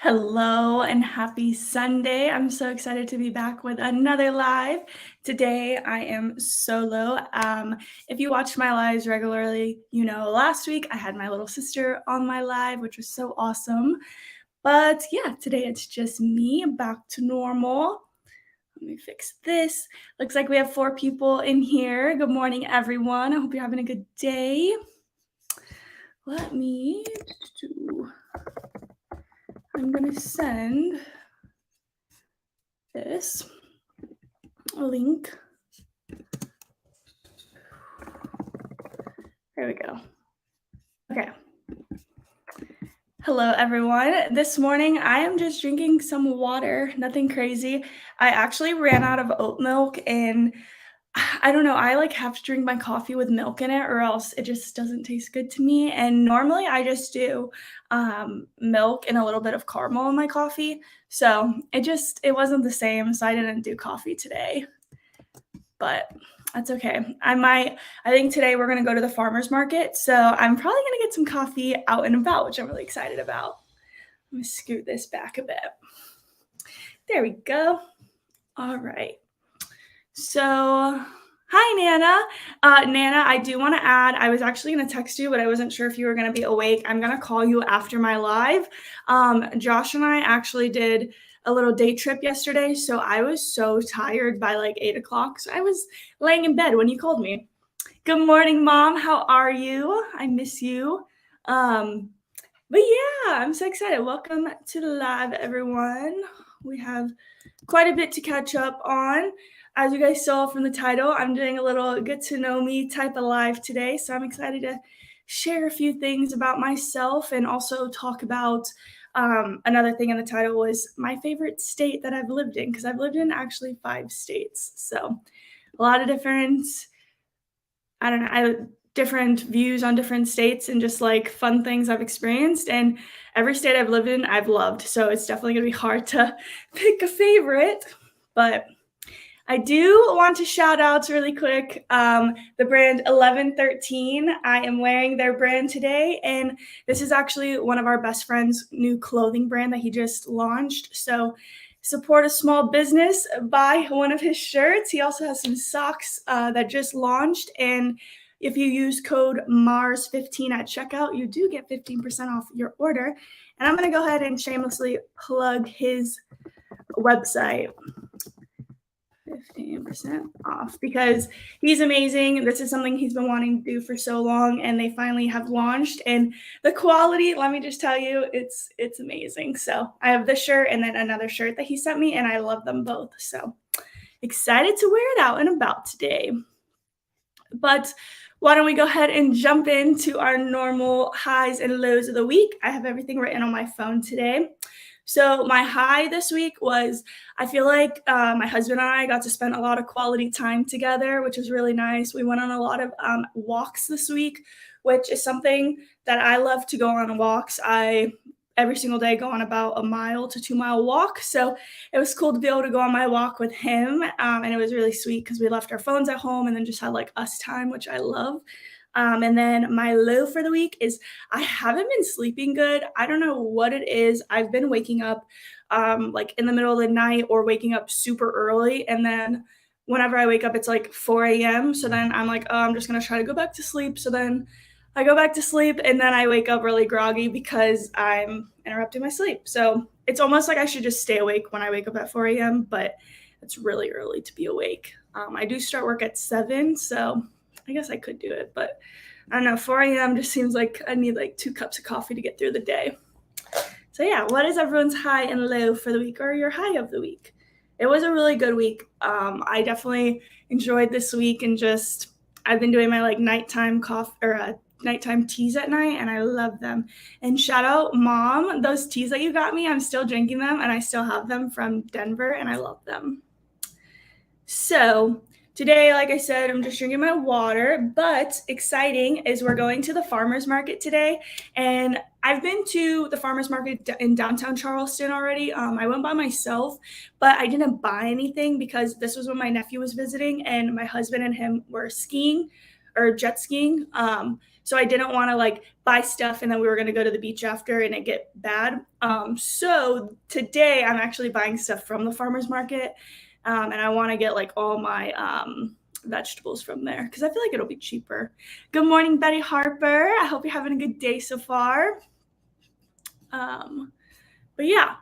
Hello and happy Sunday. I'm so excited to be back with another live. Today I am solo. If you watch my lives regularly, you know last week I had my little sister on my live, which was so awesome. But yeah, today it's just me back to normal. Let me fix this. Looks like we have 4 people in here. Good morning, everyone. I hope you're having a good day. Let me do. I'm going to send this link. There we go. Okay. Hello, everyone. This morning I am just drinking some water, nothing crazy. I actually ran out of oat milk and I don't know, I like have to drink my coffee with milk in it or else it just doesn't taste good to me. And normally I just do milk and a little bit of caramel in my coffee. So it wasn't the same. So I didn't do coffee today. But that's okay. I think today we're gonna go to the farmer's market, so I'm probably gonna get some coffee out and about, which I'm really excited about. Let me scoot this back a bit. There we go. All right. So, hi, Nana. Nana, I do want to add, I was actually going to text you, but I wasn't sure if you were going to be awake. I'm going to call you after my live. Josh and I actually did a little day trip yesterday, so I was so tired by like 8 o'clock. So I was laying in bed when you called me. Good morning, Mom. How are you? I miss you. But yeah, I'm so excited. Welcome to the live, everyone. We have quite a bit to catch up on. As you guys saw from the title, I'm doing a little get to know me type of live today. So I'm excited to share a few things about myself and also talk about another thing in the title was my favorite state that I've lived in, because I've lived in actually 5 states. So a lot of different, different views on different states and just like fun things I've experienced. And every state I've lived in, I've loved. So it's definitely going to be hard to pick a favorite. But I do want to shout out really quick the brand 1113. I am wearing their brand today. And this is actually one of our best friends' new clothing brand that he just launched. So support a small business, buy one of his shirts. He also has some socks that just launched. And if you use code MARS15 at checkout, you do get 15% off your order. And I'm going to go ahead and shamelessly plug his website. 15% off because he's amazing. This is something he's been wanting to do for so long, and they finally have launched. And the quality, let me just tell you, it's amazing. So I have this shirt and then another shirt that he sent me, and I love them both. So excited to wear it out and about today. But why don't we go ahead and jump into our normal highs and lows of the week? I have everything written on my phone today. So my high this week was I feel like my husband and I got to spend a lot of quality time together, which was really nice. We went on a lot of walks this week, which is something that I love to go on walks. I every single day go on about a 1 to 2 mile walk. So it was cool to be able to go on my walk with him. And it was really sweet because we left our phones at home and then just had like us time, which I love. And then my low for the week is I haven't been sleeping good. I don't know what it is. I've been waking up like in the middle of the night or waking up super early. And then whenever I wake up, it's like 4 a.m. So then I'm like, oh, I'm just going to try to go back to sleep. So then I go back to sleep and then I wake up really groggy because I'm interrupting my sleep. So it's almost like I should just stay awake when I wake up at 4 a.m., but it's really early to be awake. I do start work at 7, so I guess I could do it, but I don't know, 4 a.m. just seems like I need like 2 cups of coffee to get through the day. So yeah, what is everyone's high and low for the week, or your high of the week? It was a really good week. I definitely enjoyed this week, and just I've been doing my like nighttime coffee or nighttime teas at night, and I love them. And shout out, Mom, those teas that you got me, I'm still drinking them, and I still have them from Denver, and I love them. So today, like I said, I'm just drinking my water, but exciting is we're going to the farmer's market today. And I've been to the farmer's market in downtown Charleston already. I went by myself, but I didn't buy anything because this was when my nephew was visiting and my husband and him were skiing or jet skiing. So I didn't want to like buy stuff and then we were going to go to the beach after and it get bad. So today I'm actually buying stuff from the farmer's market, and I want to get like all my vegetables from there because I feel like it'll be cheaper. Good morning, Betty Harper. I hope you're having a good day so far. But yeah,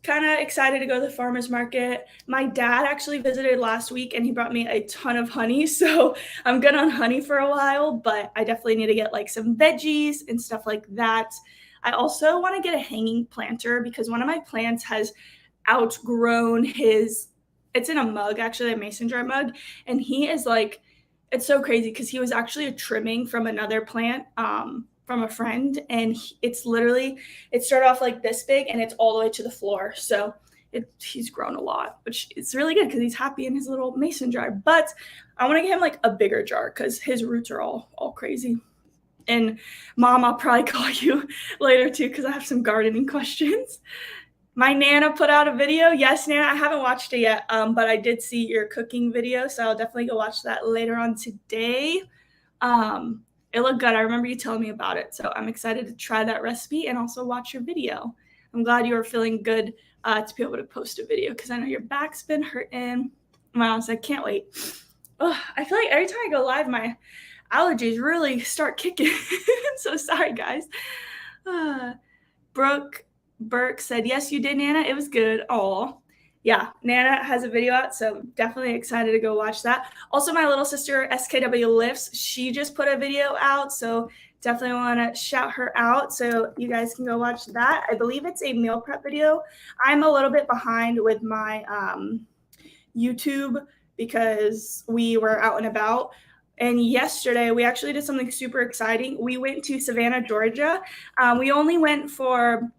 kind of excited to go to the farmer's market. My dad actually visited last week and he brought me a ton of honey. So I'm good on honey for a while, but I definitely need to get like some veggies and stuff like that. I also want to get a hanging planter because one of my plants has outgrown it's in a mug, actually, a mason jar mug. And he is like, it's so crazy because he was actually a trimming from another plant, from a friend. And it's literally, it started off like this big and it's all the way to the floor. So he's grown a lot, which is really good because he's happy in his little mason jar. But I want to get him like a bigger jar because his roots are all crazy. And Mom, I'll probably call you later too because I have some gardening questions. My Nana put out a video. Yes, Nana, I haven't watched it yet, but I did see your cooking video, so I'll definitely go watch that later on today. It looked good. I remember you telling me about it, so I'm excited to try that recipe and also watch your video. I'm glad you are feeling good to be able to post a video because I know your back's been hurting. Wow, so I can't wait. Oh, I feel like every time I go live, my allergies really start kicking. So sorry, guys. Brooke Burke said, yes, you did, Nana. It was good. Oh, yeah. Nana has a video out, so definitely excited to go watch that. Also, my little sister, SKW Lifts, she just put a video out, so definitely want to shout her out. So you guys can go watch that. I believe it's a meal prep video. I'm a little bit behind with my YouTube because we were out and about. And yesterday, we actually did something super exciting. We went to Savannah, Georgia. We only went for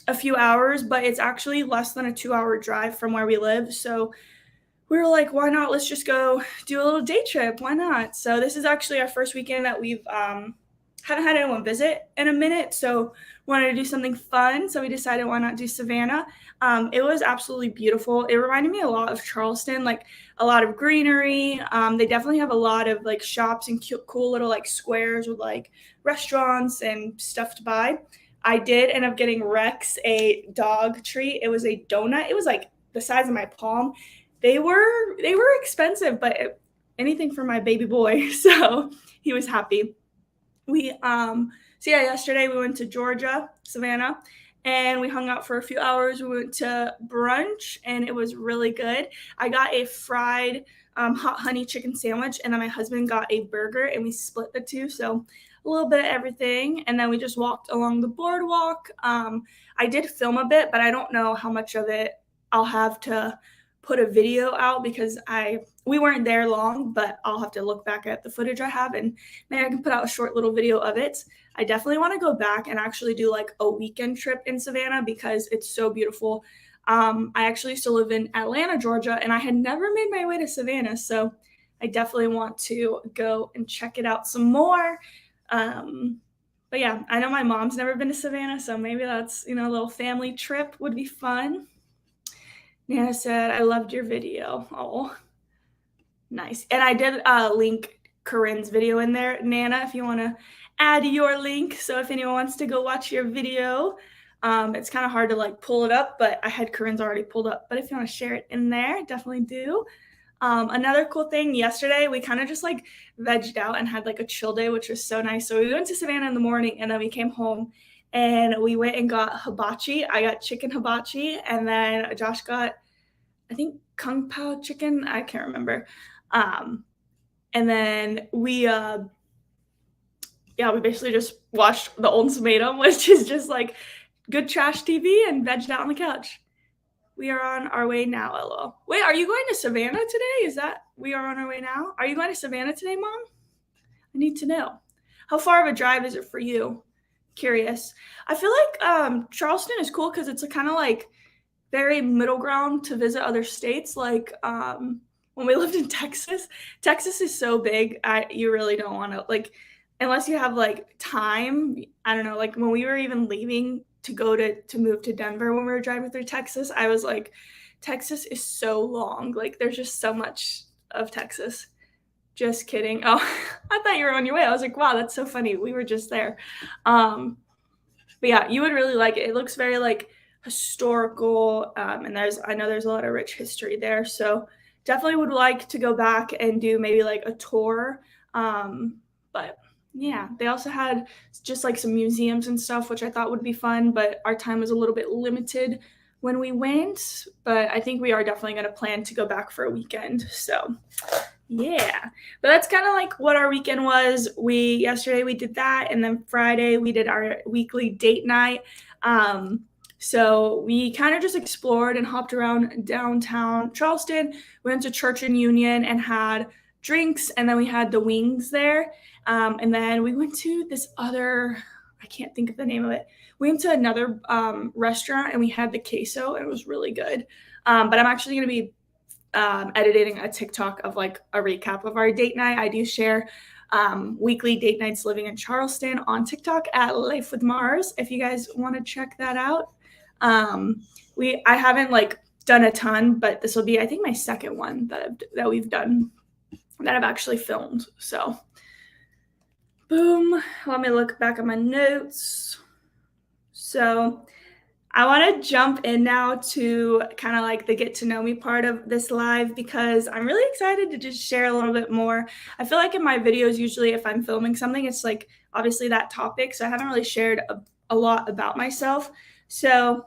a few hours, but it's actually less than a 2-hour drive from where we live. So we were like, why not? Let's just go do a little day trip. Why not? So this is actually our first weekend that we've haven't had anyone visit in a minute. So wanted to do something fun. So we decided why not do Savannah. It was absolutely beautiful. It reminded me a lot of Charleston, like a lot of greenery. They definitely have a lot of like shops and cool little like squares with like restaurants and stuff to buy. I did end up getting Rex a dog treat. It was a donut. It was like the size of my palm. They were expensive, but anything for my baby boy. So he was happy. Yesterday we went to Georgia, Savannah, and we hung out for a few hours. We went to brunch and it was really good. I got a fried hot honey chicken sandwich, and then my husband got a burger and we split the two. So a little bit of everything. And then we just walked along the boardwalk. I did film a bit, but I don't know how much of it I'll have to put a video out because we weren't there long, but I'll have to look back at the footage I have and maybe I can put out a short little video of it. I definitely want to go back and actually do like a weekend trip in Savannah because it's so beautiful. I actually used to live in Atlanta, Georgia, and I had never made my way to Savannah. So I definitely want to go and check it out some more. But yeah, I know my mom's never been to Savannah, so maybe that's, a little family trip would be fun. Nana said, I loved your video. Oh, nice. And I did link Corinne's video in there, Nana, if you want to add your link. So if anyone wants to go watch your video, it's kind of hard to like pull it up, but I had Corinne's already pulled up. But if you want to share it in there, definitely do. Another cool thing, yesterday we kind of just like vegged out and had like a chill day, which was so nice. So we went to Savannah in the morning and then we came home and we went and got hibachi. I got chicken hibachi, and then Josh got, I think, kung pao chicken. I can't remember. And then we basically just watched The Ultimatum, which is just like good trash TV, and vegged out on the couch. We are on our way now, LOL. Wait, are you going to Savannah today? Is that we are on our way now? Are you going to Savannah today, Mom? I need to know. How far of a drive is it for you? Curious. I feel like Charleston is cool because it's kind of like very middle ground to visit other states. Like when we lived in Texas is so big. You really don't want to, like, unless you have like time. I don't know. Like when we were even leaving to go to move to Denver, when we were driving through Texas, I was like, Texas is so long. Like there's just so much of Texas. Just kidding. Oh, I thought you were on your way. I was like, wow, that's so funny. We were just there. But yeah, you would really like it. It looks very like historical, and I know there's a lot of rich history there. So definitely would like to go back and do maybe like a tour. But yeah, they also had just like some museums and stuff, which I thought would be fun. But our time was a little bit limited when we went. But I think we are definitely going to plan to go back for a weekend. So yeah, but that's kind of like what our weekend was. Yesterday we did that, and then Friday we did our weekly date night. So we kind of just explored and hopped around downtown Charleston. We went to Church and Union and had drinks, and then we had the wings there. And then we went to this other, I can't think of the name of it. We went to another restaurant and we had the queso, and it was really good. But I'm actually going to be editing a TikTok of like a recap of our date night. I do share weekly date nights living in Charleston on TikTok at Life with Mars. If you guys want to check that out, I haven't like done a ton, but this will be I think my second one that we've done that I've actually filmed. So, boom. Let me look back at my notes. So I want to jump in now to kind of like the get to know me part of this live because I'm really excited to just share a little bit more. I feel like in my videos, usually if I'm filming something, it's like obviously that topic. So I haven't really shared a lot about myself. So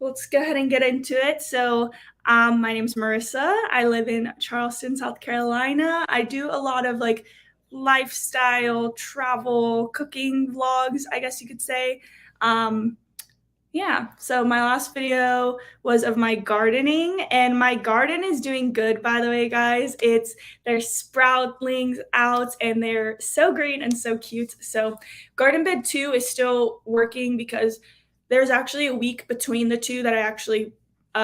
let's go ahead and get into it. So my name's Marissa. I live in Charleston, South Carolina. I do a lot of like lifestyle, travel, cooking vlogs, I guess you could say. Yeah, so my last video was of my gardening, and my garden is doing good, by the way, guys. There's sproutlings out, and they're so green and so cute. So garden bed 2 is still working because there's actually a week between the two that I actually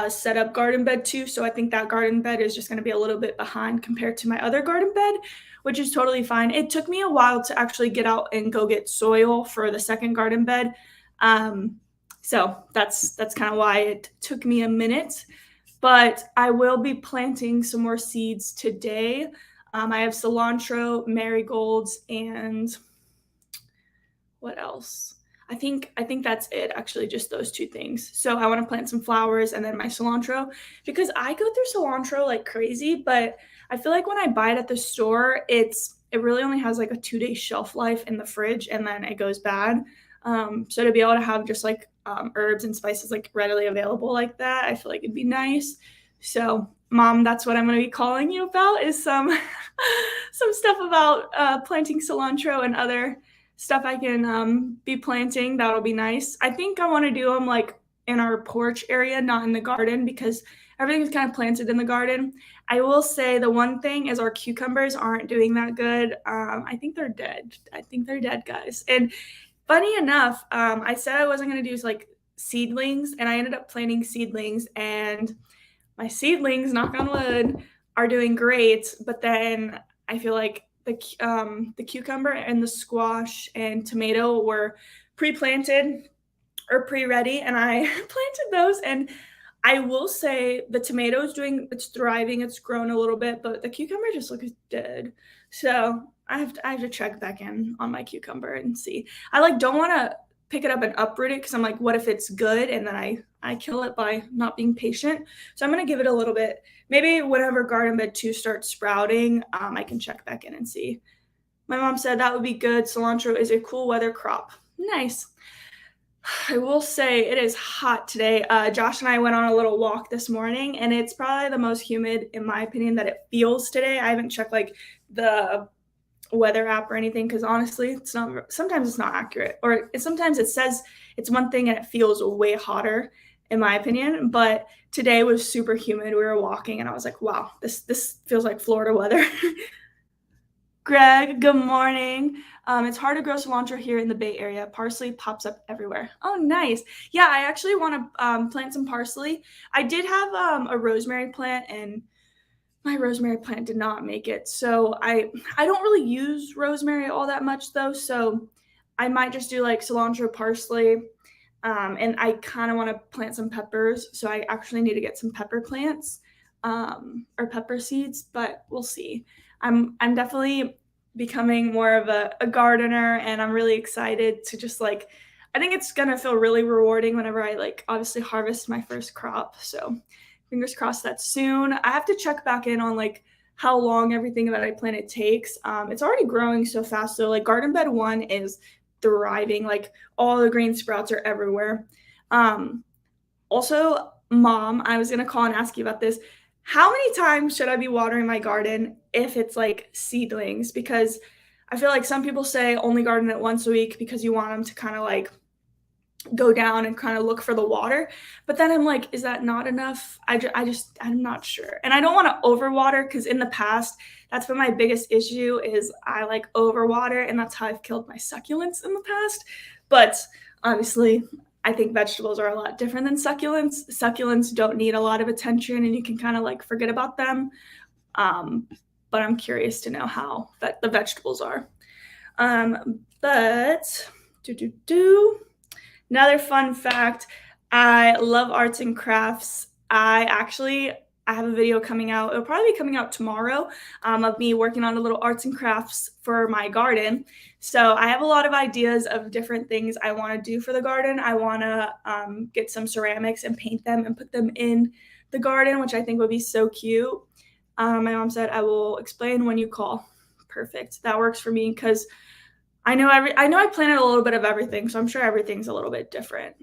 set up garden bed 2. So I think that garden bed is just going to be a little bit behind compared to my other garden bed, which is totally fine. It took me a while to actually get out and go get soil for the second garden bed. So that's kind of why it took me a minute, but I will be planting some more seeds today. I have cilantro, marigolds, and what else? I think that's it, actually, just those two things. So I want to plant some flowers and then my cilantro because I go through cilantro like crazy, but I feel like when I buy it at the store, it really only has like a 2-day shelf life in the fridge and then it goes bad. So to be able to have just like herbs and spices like readily available like that, I feel like it'd be nice. So, Mom, that's what I'm going to be calling you about is some some stuff about planting cilantro and other stuff I can be planting. That'll be nice. I think I want to do them like in our porch area, not in the garden, because everything's kind of planted in the garden. I will say the one thing is our cucumbers aren't doing that good. I think they're dead. I think they're dead, guys. And funny enough, I said I wasn't going to do like seedlings, and I ended up planting seedlings, and my seedlings, knock on wood, are doing great. But then I feel like the cucumber and the squash and tomato were pre-planted or pre-ready, and I planted those. And I will say the tomato's it's thriving, it's grown a little bit, but the cucumber just looks dead. So I have to check back in on my cucumber and see. I like don't want to pick it up and uproot it because I'm like, what if it's good? And then I kill it by not being patient. So I'm gonna give it a little bit. Maybe whenever garden bed 2 starts sprouting, I can check back in and see. My mom said that would be good. Cilantro is a cool weather crop. Nice. I will say it is hot today. Josh and I went on a little walk this morning, and it's probably the most humid, in my opinion, that it feels today. I haven't checked like the weather app or anything because honestly, it's not. Sometimes it's not accurate, or sometimes it says it's one thing and it feels way hotter, in my opinion. But today was super humid. We were walking, and I was like, "Wow, this feels like Florida weather." Greg, good morning. It's hard to grow cilantro here in the Bay Area. Parsley pops up everywhere. Oh, nice. Yeah, I actually want to plant some parsley. I did have a rosemary plant, and my rosemary plant did not make it. So I don't really use rosemary all that much, though. So I might just do like cilantro, parsley, and I kind of want to plant some peppers. So I actually need to get some pepper plants or pepper seeds, but we'll see. I'm definitely becoming more of a gardener, and I'm really excited to just like I think it's gonna feel really rewarding whenever I like obviously harvest my first crop. So fingers crossed that soon. I have to check back in on like how long everything that I planted takes. It's already growing so fast. So like garden bed one is thriving. Like all the green sprouts are everywhere. Um, Also, mom, I was gonna call and ask you about this. How many times should I be watering my garden if it's like seedlings? Because I feel like some people say only garden it once a week because you want them to kind of like go down and kind of look for the water. But then I'm like, is that not enough? I'm not sure. And I don't want to overwater because in the past, that's been my biggest issue is I like overwater and that's how I've killed my succulents in the past. But obviously, I think vegetables are a lot different than succulents. Succulents don't need a lot of attention and you can kind of like forget about them. Um, but I'm curious to know how the vegetables are. But do do do. Another fun fact, I love arts and crafts. I have a video coming out. It'll probably be coming out tomorrow of me working on a little arts and crafts for my garden. So I have a lot of ideas of different things I want to do for the garden. I want to get some ceramics and paint them and put them in the garden, which I think would be so cute. My mom said I will explain when you call. Perfect. That works for me because I know I planted a little bit of everything, so I'm sure everything's a little bit different.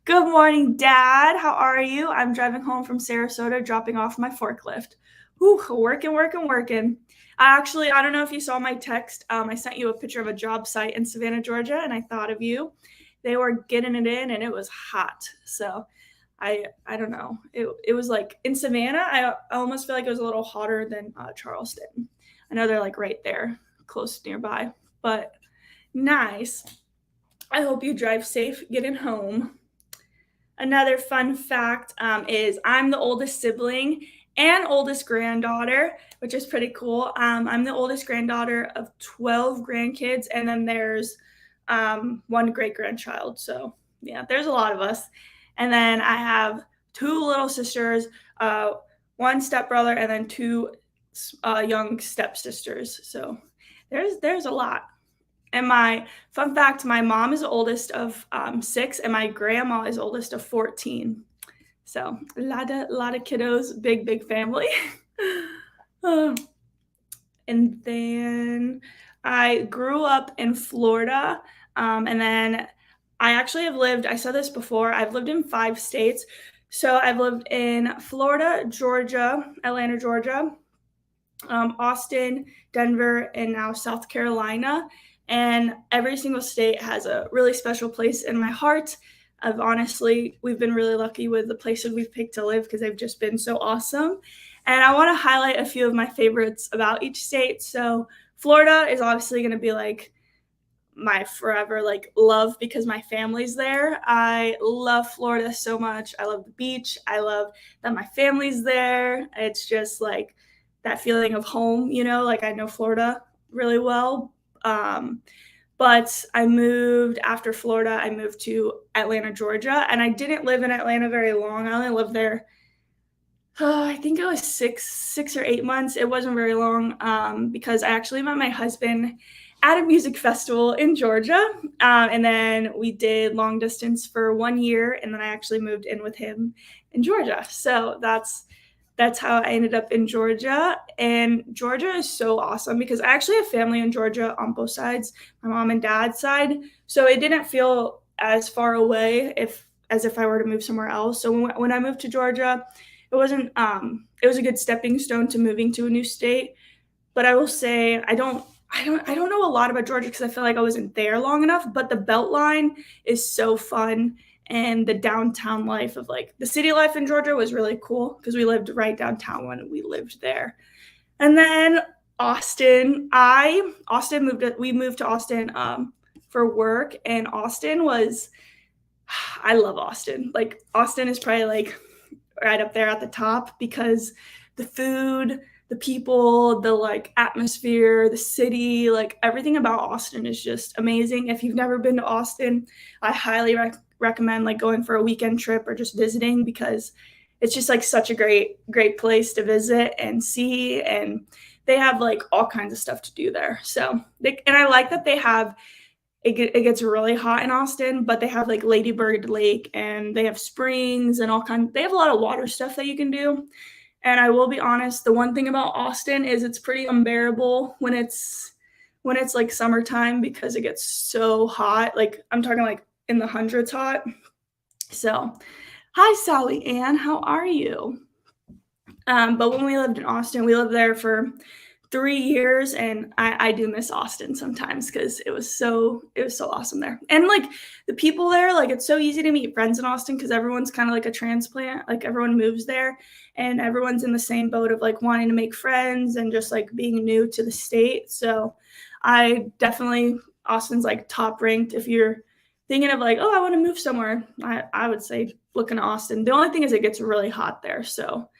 Good morning, Dad. How are you? I'm driving home from Sarasota, dropping off my forklift. Whew, working, working, working. I don't know if you saw my text. I sent you a picture of a job site in Savannah, Georgia, and I thought of you. They were getting it in, and it was hot. So I don't know. It was like in Savannah. I almost feel like it was a little hotter than Charleston. I know they're like right there, close nearby, but nice. I hope you drive safe getting home. Another fun fact is I'm the oldest sibling and oldest granddaughter, which is pretty cool. I'm the oldest granddaughter of 12 grandkids, and then there's one great grandchild. So, yeah, there's a lot of us. And then I have two little sisters, one stepbrother, and then two young stepsisters. So, there's a lot. And my fun fact, my mom is the oldest of 6, and my grandma is oldest of 14. So a lot of kiddos, big family. Uh, and then I grew up in Florida, and then I actually have lived. I said this before. I've lived in 5 states. So I've lived in Florida, Georgia, Atlanta, Georgia, Austin, Denver, and now South Carolina. And every single state has a really special place in my heart. We've been really lucky with the places we've picked to live because they've just been so awesome. And I want to highlight a few of my favorites about each state. So Florida is obviously going to be like my forever like love because my family's there. I love Florida so much. I love the beach. I love that my family's there. It's just like that feeling of home, like I know Florida really well. But I moved after Florida, I moved to Atlanta, Georgia, and I didn't live in Atlanta very long. I only lived there, I think it was 6 or 8 months. It wasn't very long because I actually met my husband at a music festival in Georgia. And then we did long distance for 1 year, and then I actually moved in with him in Georgia. So that's how I ended up in Georgia. And Georgia is so awesome because I actually have family in Georgia on both sides, my mom and dad's side. So it didn't feel as far away as if I were to move somewhere else. So when I moved to Georgia, it was a good stepping stone to moving to a new state. But I will say I don't know a lot about Georgia because I feel like I wasn't there long enough, but the Beltline is so fun. And the downtown life of like the city life in Georgia was really cool because we lived right downtown when we lived there. And then we moved to Austin for work, and I love Austin. Like Austin is probably like right up there at the top because the food, the people, the like atmosphere, the city, like everything about Austin is just amazing. If you've never been to Austin, I highly recommend like going for a weekend trip or just visiting because it's just like such a great place to visit and see. And they have like all kinds of stuff to do there. So and I like that they have it gets really hot in Austin, but they have like Lady Bird Lake and they have springs and all kinds. They have a lot of water stuff that you can do. And I will be honest, the one thing about Austin is it's pretty unbearable when it's like summertime because it gets so hot. Like I'm talking like in the hundreds hot. So, hi Sally Ann, how are you? But when we lived in Austin, we lived there for 3 years, and I do miss Austin sometimes because it was so awesome there. And like the people there, like it's so easy to meet friends in Austin because everyone's kind of like a transplant. Like everyone moves there, and everyone's in the same boat of like wanting to make friends and just like being new to the state. So I definitely Austin's like top ranked if you're thinking of like, oh, I want to move somewhere. I would say look in Austin. The only thing is it gets really hot there, so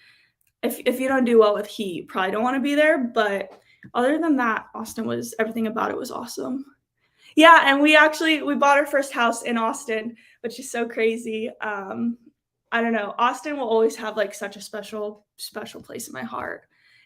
if you don't do well with heat, you probably don't want to be there. But other than that, Austin was everything about it was awesome. Yeah, and we bought our first house in Austin, which is so crazy. I don't know. Austin will always have like such a special place in my heart.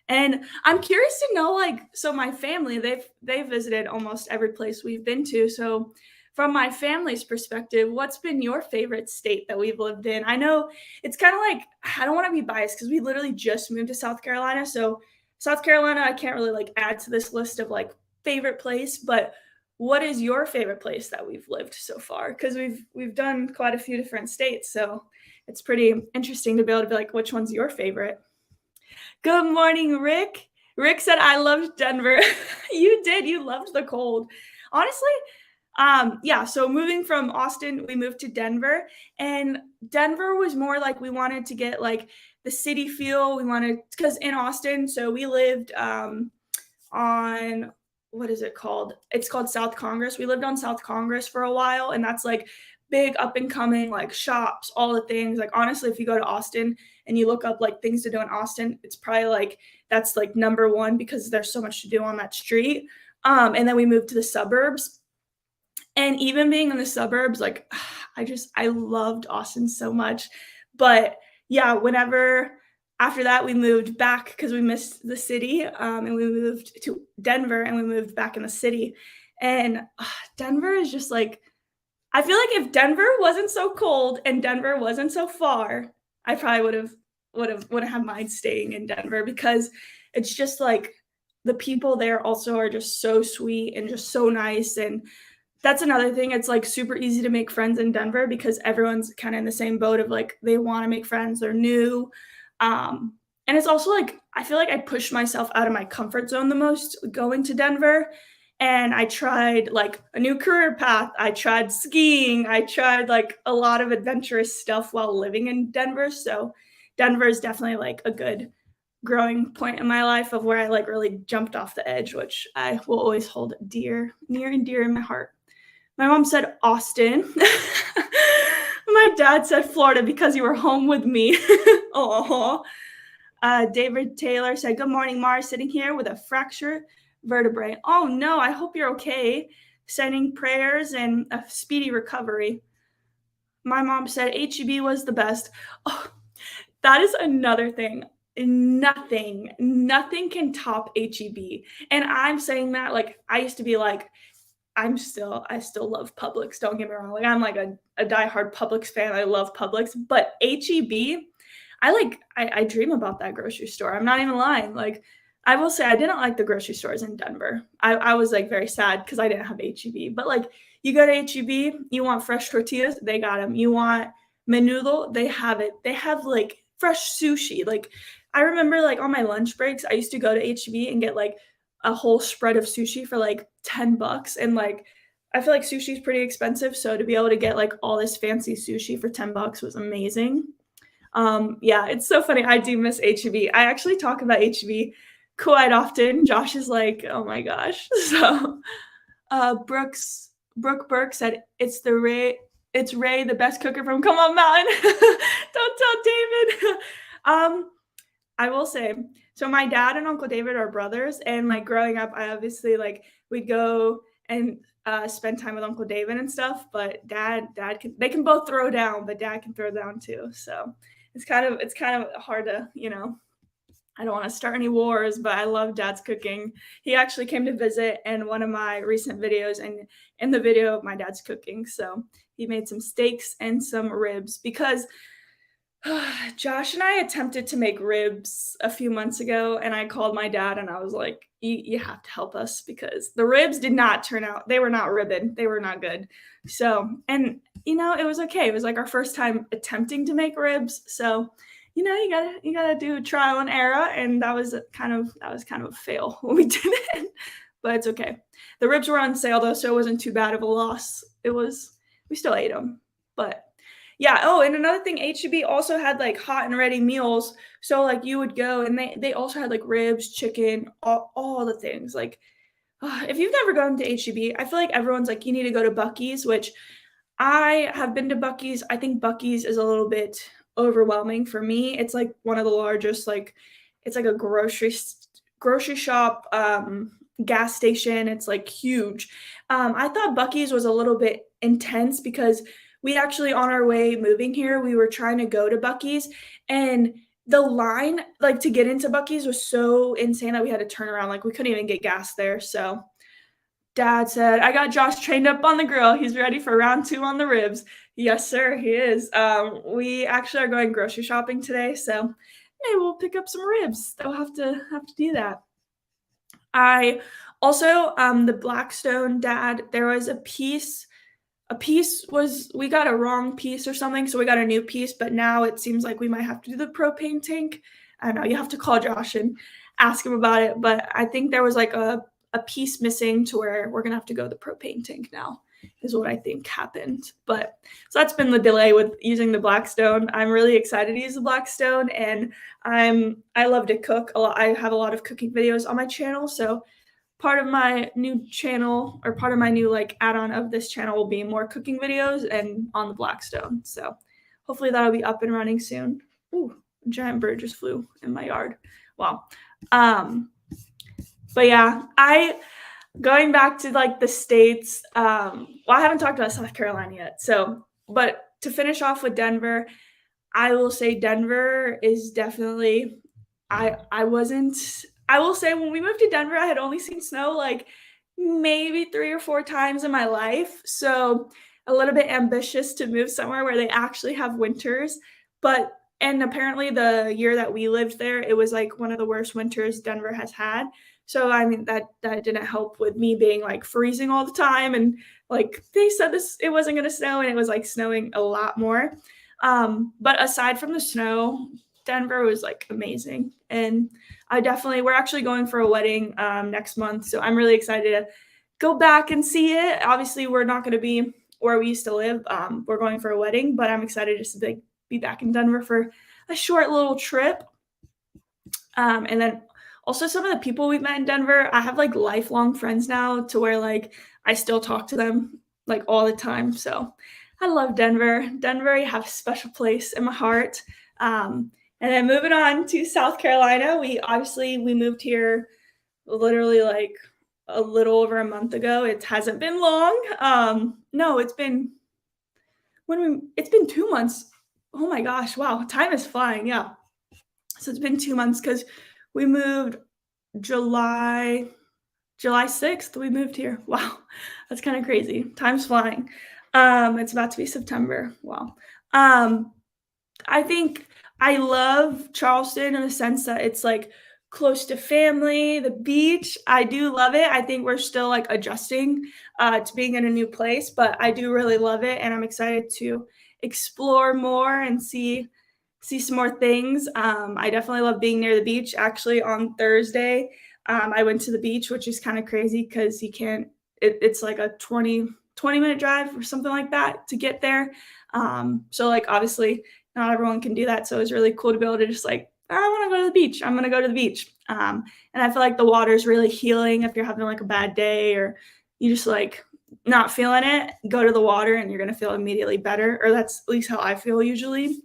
And I'm curious to know like so my family, they've visited almost every place we've been to. So from my family's perspective, what's been your favorite state that we've lived in? I know it's kind of like I don't want to be biased because we literally just moved to South Carolina. So South Carolina, I can't really like add to this list of like favorite place, but what is your favorite place that we've lived so far? Because we've done quite a few different states, so it's pretty interesting to be able to be like, which one's your favorite? Good morning, Rick. Rick said, I loved Denver. You did. You loved the cold. Honestly, yeah, so moving from Austin, we moved to Denver, and Denver was more like we wanted to get like the city feel. We wanted because in Austin, so we lived on what is it called? It's called South Congress. We lived on South Congress for a while, and that's like big up and coming like shops, all the things. Like honestly, if you go to Austin and you look up like things to do in Austin, it's probably like that's like number one because there's so much to do on that street. And then we moved to the suburbs. And even being in the suburbs, like I loved Austin so much. But yeah, whenever after that we moved back because we missed the city, and we moved to Denver and we moved back in the city. And Denver is just like I feel like if Denver wasn't so cold and Denver wasn't so far, I probably wouldn't have mind staying in Denver because it's just like the people there also are just so sweet and just so nice. And that's another thing. It's like super easy to make friends in Denver because everyone's kind of in the same boat of like they want to make friends, they're new. And it's also like I feel like I pushed myself out of my comfort zone the most going to Denver. And I tried like a new career path. I tried skiing. I tried like a lot of adventurous stuff while living in Denver. So Denver is definitely like a good growing point in my life of where I like really jumped off the edge, which I will always hold dear, near and dear in my heart. My mom said Austin. My dad said Florida because you were home with me. Oh, David Taylor said, Good morning, Mars, sitting here with a fractured vertebrae. Oh no, I hope you're okay. Sending prayers and a speedy recovery. My mom said HEB was the best. Oh, that is another thing. Nothing can top HEB. And I'm saying that like I used to be like, I still love Publix. Don't get me wrong. Like I'm like a diehard Publix fan. I love Publix, but HEB, I dream about that grocery store. I'm not even lying. Like I will say I didn't like the grocery stores in Denver. I was like very sad because I didn't have HEB. But like you go to HEB, you want fresh tortillas, they got them. You want menudo, they have it. They have like fresh sushi. Like I remember like on my lunch breaks, I used to go to HEB and get like a whole spread of sushi for like $10. And like I feel like sushi is pretty expensive. So to be able to get like all this fancy sushi for $10 was amazing. Yeah, it's so funny. I do miss HEB. I actually talk about HEB quite often. Josh is like, oh my gosh. So Brooke Burke said it's Ray, the best cooker from Come On Mountain. Don't tell David. I will say, so my dad and Uncle David are brothers, and like growing up, I obviously like we'd go and spend time with Uncle David and stuff. But they can both throw down, but dad can throw down too. So it's kind of hard to I don't want to start any wars, but I love dad's cooking. He actually came to visit in one of my recent videos and in the video of my dad's cooking. So he made some steaks and some ribs because Josh and I attempted to make ribs a few months ago, and I called my dad and I was like, you have to help us because the ribs did not turn out, they were not ribbon, they were not good. So, and it was okay. It was like our first time attempting to make ribs. So, you gotta do trial and error, and that was kind of a fail when we did it, but it's okay. The ribs were on sale though, so it wasn't too bad of a loss. We still ate them, but yeah. Oh, and another thing, HEB also had like hot and ready meals. So like you would go and they also had like ribs, chicken, all the things. Like if you've never gone to HEB, I feel like everyone's like you need to go to Bucky's, which I have been to Bucky's. I think Bucky's is a little bit overwhelming for me. It's like one of the largest, like it's like a grocery shop, gas station. It's like huge. I thought Bucky's was a little bit intense because we actually on our way moving here, we were trying to go to Bucky's and the line like to get into Bucky's was so insane that we had to turn around. Like we couldn't even get gas there. So Dad said, I got Josh trained up on the grill. He's ready for round 2 on the ribs. Yes, sir, he is. We actually are going grocery shopping today, so maybe we'll pick up some ribs. They'll have to do that. I also the Blackstone dad, there was a piece was we got a wrong piece or something, so we got a new piece, but now it seems like we might have to do the propane tank. I don't know, you have to call Josh and ask him about it, but I think there was like a piece missing to where we're gonna have to go to the propane tank now, is what I think happened. But so that's been the delay with using the Blackstone. I'm really excited to use the Blackstone, and I love to cook a lot. I have a lot of cooking videos on my channel, so part of my new channel or part of my new like add-on of this channel will be more cooking videos and on the Blackstone. So hopefully that'll be up and running soon. Ooh, a giant bird just flew in my yard. Wow. But yeah, going back to like the states, I haven't talked about South Carolina yet. So, but to finish off with Denver, I will say Denver is definitely I wasn't I will say when we moved to Denver, I had only seen snow like maybe 3 or 4 times in my life. So, a little bit ambitious to move somewhere where they actually have winters, but and apparently the year that we lived there, it was like one of the worst winters Denver has had. So, I mean, that didn't help with me being like freezing all the time and like they said this it wasn't going to snow and it was like snowing a lot more. But aside from the snow, Denver was like amazing. And we're actually going for a wedding next month. So I'm really excited to go back and see it. Obviously, we're not going to be where we used to live. We're going for a wedding, but I'm excited just to be back in Denver for a short little trip. And then also some of the people we've met in Denver, I have like lifelong friends now to where like I still talk to them like all the time. So I love Denver. Denver, you have a special place in my heart. And then moving on to South Carolina, we moved here literally like a little over a month ago. It hasn't been long. No, it's been 2 months. Oh my gosh, wow, time is flying. Yeah. So it's been 2 months because we moved July 6th. We moved here. Wow, that's kind of crazy. Time's flying. It's about to be September. Wow. I think I love Charleston in the sense that it's like close to family, the beach. I do love it. I think we're still like adjusting to being in a new place, but I do really love it, and I'm excited to explore more and see some more things. I definitely love being near the beach. Actually, on Thursday, I went to the beach, which is kind of crazy because you can't. It's like a 20-minute drive or something like that to get there. So like obviously not everyone can do that. So it was really cool to be able to just like, I want to go to the beach. I'm going to go to the beach. And I feel like the water is really healing if you're having like a bad day or you just like not feeling it, go to the water and you're going to feel immediately better. Or that's at least how I feel usually.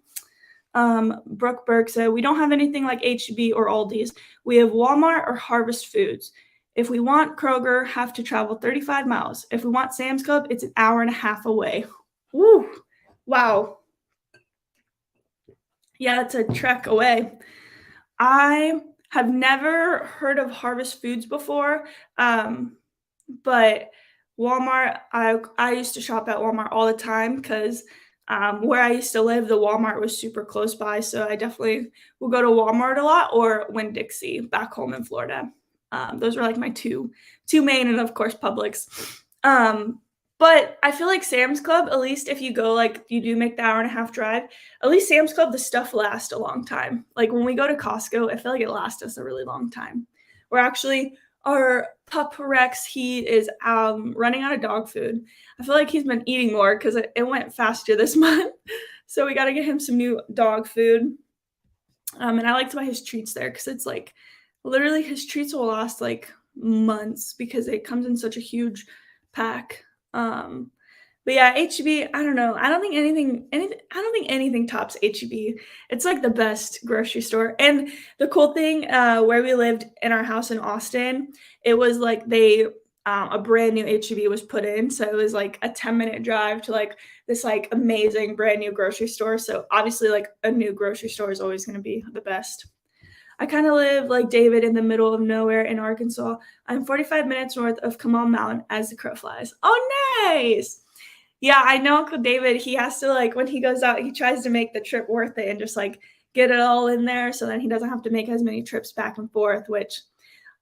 Brooke Burke said, we don't have anything like HEB or Aldi's. We have Walmart or Harvest Foods. If we want Kroger, have to travel 35 miles. If we want Sam's Club, it's an hour and a half away. Woo! Wow. Yeah, it's a trek away. I have never heard of Harvest Foods before, but Walmart, I used to shop at Walmart all the time because where I used to live, the Walmart was super close by, so I definitely will go to Walmart a lot or Winn-Dixie back home in Florida. Those were like my two main, and of course Publix. Um, but I feel like Sam's Club, at least if you go like you do make the hour and a half drive, at least Sam's Club, the stuff lasts a long time. Like when we go to Costco, I feel like it lasts us a really long time. We're actually our pup Rex, he is running out of dog food. I feel like he's been eating more because it went faster this month. So we got to get him some new dog food. And I like to buy his treats there because it's like literally his treats will last like months because it comes in such a huge pack. But yeah, HEB, I don't know. I don't think anything tops HEB. It's like the best grocery store. And the cool thing, where we lived in our house in Austin, it was like a brand new HEB was put in. So it was like a 10-minute drive to like this like amazing brand new grocery store. So obviously like a new grocery store is always going to be the best. I kind of live like David in the middle of nowhere in Arkansas. I'm 45 minutes north of Kamal Mountain as the crow flies. Oh, nice. Yeah, I know Uncle David, he has to like when he goes out, he tries to make the trip worth it and just like get it all in there so then he doesn't have to make as many trips back and forth, which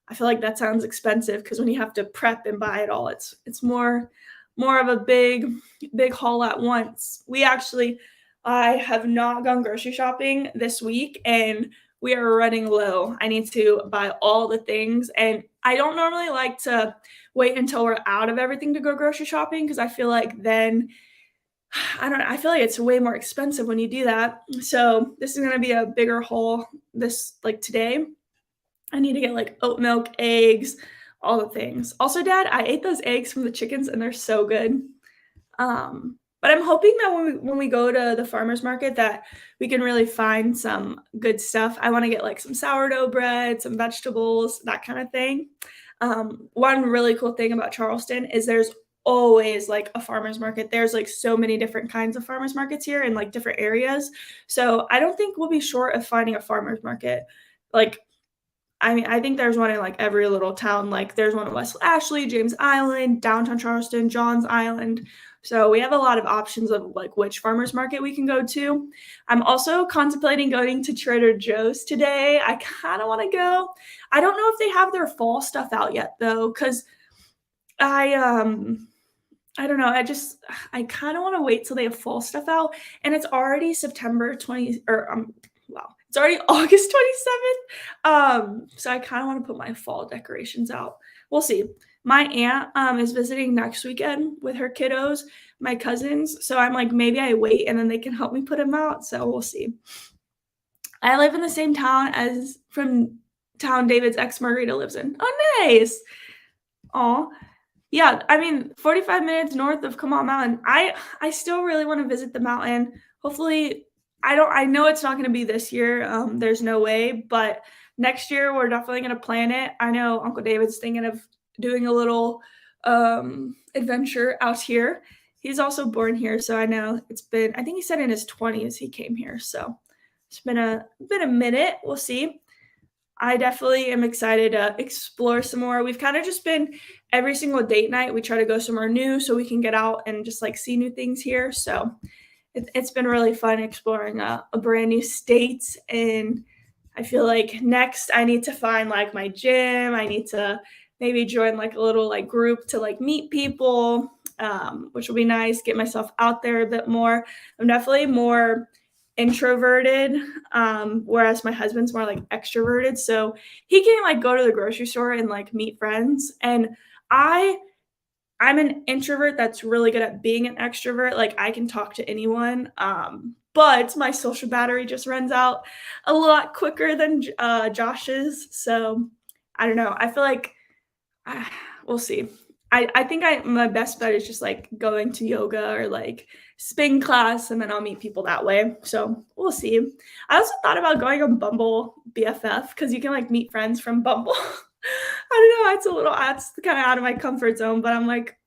I feel like that sounds expensive because when you have to prep and buy it all, it's more of a big haul at once. I have not gone grocery shopping this week and we are running low. I need to buy all the things and I don't normally like to wait until we're out of everything to go grocery shopping because I feel like then I don't know, I feel like it's way more expensive when you do that. So this is gonna be a bigger haul this like today. I need to get like oat milk, eggs, all the things. Also, Dad, I ate those eggs from the chickens and they're so good. But I'm hoping that when we go to the farmer's market that we can really find some good stuff. I want to get like some sourdough bread, some vegetables, that kind of thing. One really cool thing about Charleston is there's always like a farmer's market. There's like so many different kinds of farmer's markets here in like different areas. So I don't think we'll be short of finding a farmer's market. Like I mean, I think there's one in like every little town. Like there's one in West Ashley, James Island, downtown Charleston, Johns Island. So we have a lot of options of like which farmers market we can go to. I'm also contemplating going to Trader Joe's today. I kind of want to go. I don't know if they have their fall stuff out yet though, because I I don't know. I kind of want to wait till they have fall stuff out, and it's already September 20 or wow, it's already August 27th. So I kind of want to put my fall decorations out. We'll see. My aunt is visiting next weekend with her kiddos, my cousins. So I'm like, maybe I wait and then they can help me put them out. So we'll see. I live in the same town as from town David's ex Margarita lives in. Oh, nice. Aw. Yeah, I mean, 45 minutes north of Kamal Mountain. I still really want to visit the mountain. Hopefully, I know it's not going to be this year. There's no way, but next year we're definitely going to plan it. I know Uncle David's thinking of doing a little adventure out here. He's also born here, so I know I think he said in his 20s he came here. So it's been a minute. We'll see. I definitely am excited to explore some more. We've kind of just been every single date night, we try to go somewhere new so we can get out and just like see new things here. So it's been really fun exploring a brand new state. And I feel like next I need to find like my gym. I need to maybe join like a little like group to like meet people, which will be nice, get myself out there a bit more. I'm definitely more introverted, whereas my husband's more like extroverted, so he can like go to the grocery store and like meet friends, and I'm an introvert that's really good at being an extrovert. Like I can talk to anyone, but my social battery just runs out a lot quicker than Josh's. So I don't know, I feel like uh, we'll see. I think my best bet is just like going to yoga or like spin class, and then I'll meet people that way. So we'll see. I also thought about going on Bumble BFF because you can like meet friends from Bumble. I don't know. That's kind of out of my comfort zone, but I'm like,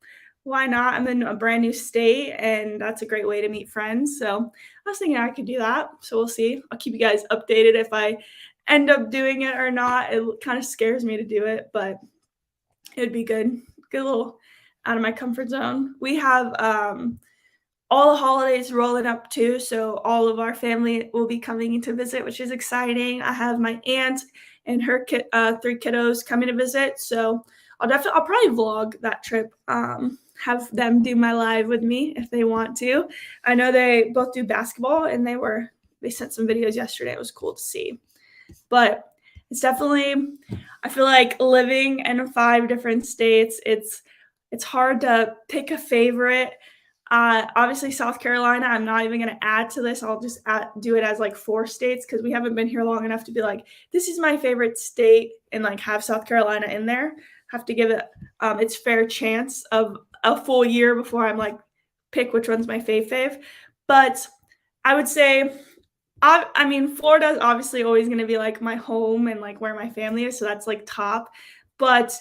why not? I'm in a brand new state, and that's a great way to meet friends. So I was thinking I could do that. So we'll see. I'll keep you guys updated if I end up doing it or not. It kind of scares me to do it, but it'd be good. Get a little out of my comfort zone. We have all the holidays rolling up too, so all of our family will be coming to visit, which is exciting. I have my aunt and her three kiddos coming to visit, so I'll probably vlog that trip. Have them do my live with me if they want to. I know they both do basketball, and they sent some videos yesterday. It was cool to see, but it's definitely, I feel like living in 5 different states, it's hard to pick a favorite. Obviously, South Carolina, I'm not even going to add to this. I'll just do it as like 4 states because we haven't been here long enough to be like, this is my favorite state and like have South Carolina in there. Have to give it its fair chance of a full year before I'm like, pick which one's my fave. But I would say, I mean, Florida is obviously always going to be like my home and like where my family is. So that's like top. But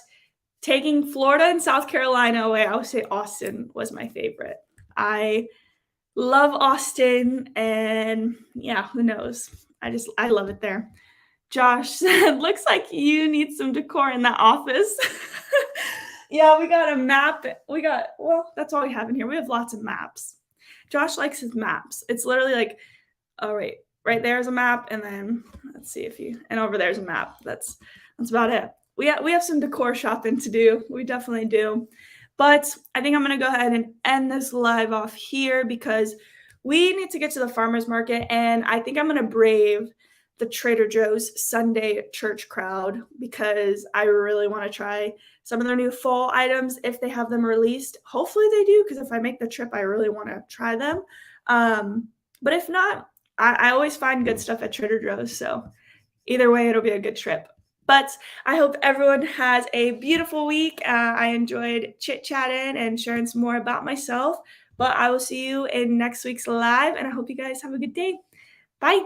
taking Florida and South Carolina away, I would say Austin was my favorite. I love Austin, and yeah, who knows? I love it there. Josh said, looks like you need some decor in that office. Yeah, we got a map. Well, that's all we have in here. We have lots of maps. Josh likes his maps. It's literally like, oh, right there's a map, and then let's see and over there's a map. That's about it. We have some decor shopping to do. We definitely do. But I think I'm going to go ahead and end this live off here because we need to get to the farmer's market, and I think I'm going to brave the Trader Joe's Sunday church crowd because I really want to try some of their new fall items if they have them released. Hopefully they do, because if I make the trip, I really want to try them. But if not, I always find good stuff at Trader Joe's, so either way, it'll be a good trip. But I hope everyone has a beautiful week. I enjoyed chit-chatting and sharing some more about myself. But I will see you in next week's live, and I hope you guys have a good day. Bye.